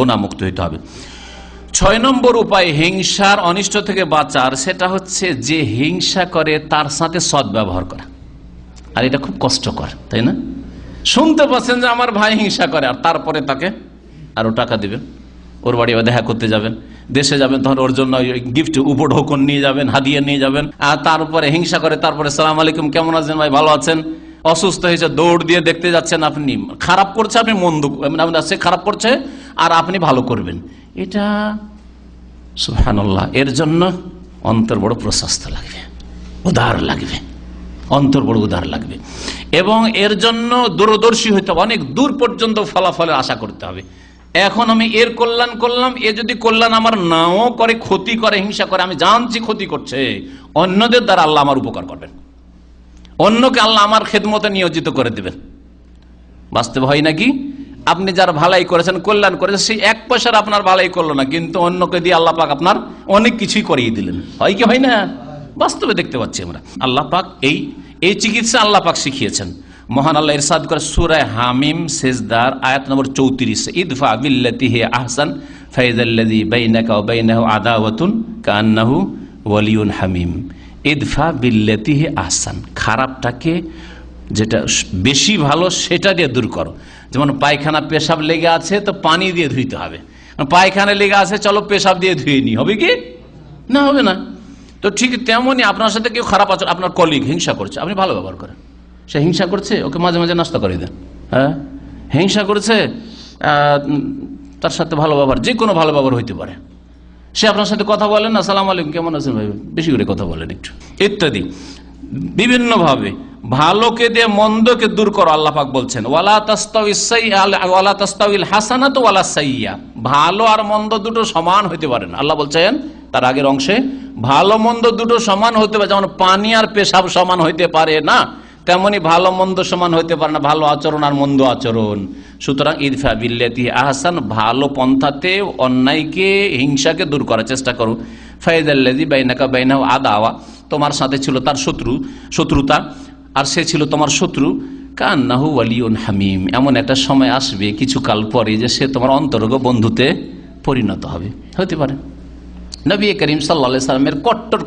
গুনাহমুক্ত হইতে হবে। 6 নম্বর উপায় হিংসার অনিষ্ট থেকে বাঁচার, সেটা হচ্ছে যে হিংসা করে তার সাথে সদ্ব্যবহার করা। আর এটা খুব কষ্টকর, তাই না? শুনতে পাচ্ছেন যে আমার ভাই হিংসা করে, আর তারপরে তাকে আরো টাকা দিবেন, ওর বাড়ি দেখা করতে যাবেন, দেশে যাবেন, তখন ওর জন্য গিফট উপঢৌকন নিয়ে যাবেন, হাদিয়া নিয়ে যাবেন। আর তারপরে হিংসা করে তারপরে সালাম আলাইকুম, কেমন আছেন ভাই, ভালো আছেন, অসুস্থ হয়েছে দৌড় দিয়ে দেখতে যাচ্ছেন। আপনি খারাপ করছে, আপনি মন্দ, সে খারাপ করছে আর আপনি ভালো করবেন। এটা সুবহানাল্লাহ, এর জন্য অন্তর বড় প্রশস্ত লাগবে, উদার লাগবে, অন্তর বড় উদার লাগবে। এবং এর জন্য দূরদর্শী হইতে হবে, অনেক দূর পর্যন্ত ফলাফলের আশা করতে হবে। এখন আমি এর কল্যাণ করলাম, এ যদি কল্যাণ আমার নাও করে, ক্ষতি করে, হিংসা করে, আমি জানছি ক্ষতি করছে, অন্যদের দ্বারা আল্লাহ আমার উপকার করবেন, অন্যকে আল্লাহ আমার খেদমতে নিয়োজিত করে দেবেন। বাস্তব হয় নাকি? আপনি যার ভালাই করেছেন, কল্যাণ করেছেন, সেই 1 পয়সার আপনার ভালাই করলো না, কিন্তু অন্যকে দিয়ে আল্লাহ পাক আপনার অনেক কিছুই করিয়ে দিলেন। হয় কি হয় না? বাস্তবে দেখতে পাচ্ছি আমরা। আল্লাহ পাক এই চিকিৎসা আল্লাহ পাক শিখিয়েছেন। মহান আল্লাহ ইরশাদ করে সূরা হামিম সেজদার আয়াত নম্বর 34, ইদফা বিল্লাতি হি আহসান ফাইযাল্লাযী বাইনাকা ওয়া বাইনাহু আদাওয়াতুন কাআন্নাহু ওয়ালিয়ুন হামিম। ইদফা বিল্লাতি হি আহসান, খারাপটাকে যেটা বেশি ভালো সেটা দিয়ে দূর করো। যেমন পায়খানা পেশাব লেগে আছে তো পানি দিয়ে ধুইতে হবে, পায়খানা লেগে আছে চলো পেশাব দিয়ে ধুয়ে নি, হবে কি না? হবে না। তো ঠিক তেমনই আপনার সাথে কেউ খারাপ আচরণ, আপনার কলিগ হিংসা করছে, আপনি ভালো ব্যবহার করেন। সে হিংসা করছে, ওকে মাঝে মাঝে নাস্তা করে দেন। হ্যাঁ, হিংসা করেছে, তার সাথে ভালো ব্যবহার, যে কোনো ভালো ব্যবহার হইতে পারে। সে আপনার সাথে কথা বলেন, আসসালামু আলাইকুম, কেমন আছেন ভাই, বেশি করে কথা বলেন একটু, ইত্যাদি। বিভিন্নভাবে ভালোকে দিয়ে মন্দকে দূর করো। আল্লাহ পাক বলছেন ওয়ালা তাস্তাউইল হাসানাতু ওয়ালা সাইয়্যা, ভালো আর মন্দ দুটো সমান হইতে পারে না। আল্লাহ বলছেন তার আগের অংশে, ভালো মন্দ দুটো সমান হইতে পারে, যেমন পানি আর পেশাব সমান হইতে পারে না, তেমনি ভালো মন্দ সমান হইতে পারে না, ভালো আচরণ আর মন্দ আচরণ। সুতরাং ইদফা বিল্লাতি আহসান, ভালো পন্থাতে অন্যায়কে, হিংসাকে দূর করার চেষ্টা করো। ফাইযাল্লাযী বাইনাকা বাইনাহু আদাওয়া, তোমার সাথে ছিল তার শত্রুতা, আর সে ছিল তোমার শত্রু, কান্নাহু ওয়ালিয়ুন হামিম, এমন একটা সময় আসবে কিছুকাল পরে যে সে তোমার অন্তরঙ্গ বন্ধুতে পরিণত হবে, হতে পারে। নবী করিম সাল্লাল্লাহু আলাইহি সাল্লামের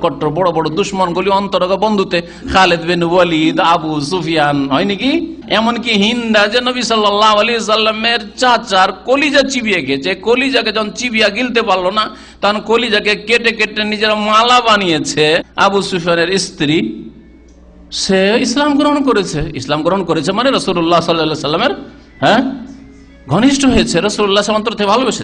কট্টর বড় বড় দুশমনগুলি অন্তরঙ্গ বন্ধুতে, খালিদ বিন ওয়ালিদ, আবু সুফিয়ান, হয় নাকি? এমনকি হিন্দা যে নবী সাল্লাল্লাহু আলাইহি সাল্লামের চাচার কলিজা চিবিয়ে গেছে, কলিজাকে যখন চিবিয়া গিলতে পারলো না, তখন কলিজাকে কেটে কেটে নিজের মালা বানিয়েছে আবু সুফিয়ানের স্ত্রী, সে ইসলাম গ্রহণ করেছে। ইসলাম গ্রহণ করেছে মানে রাসূলুল্লাহ সাল্লাল্লাহু আলাইহি সাল্লামের ঘনিষ্ঠ হয়েছে, রাসূলুল্লাহ সাল্লাল্লাহু আলাইহি ওয়াসাল্লাম থেকে ভালোবেসে।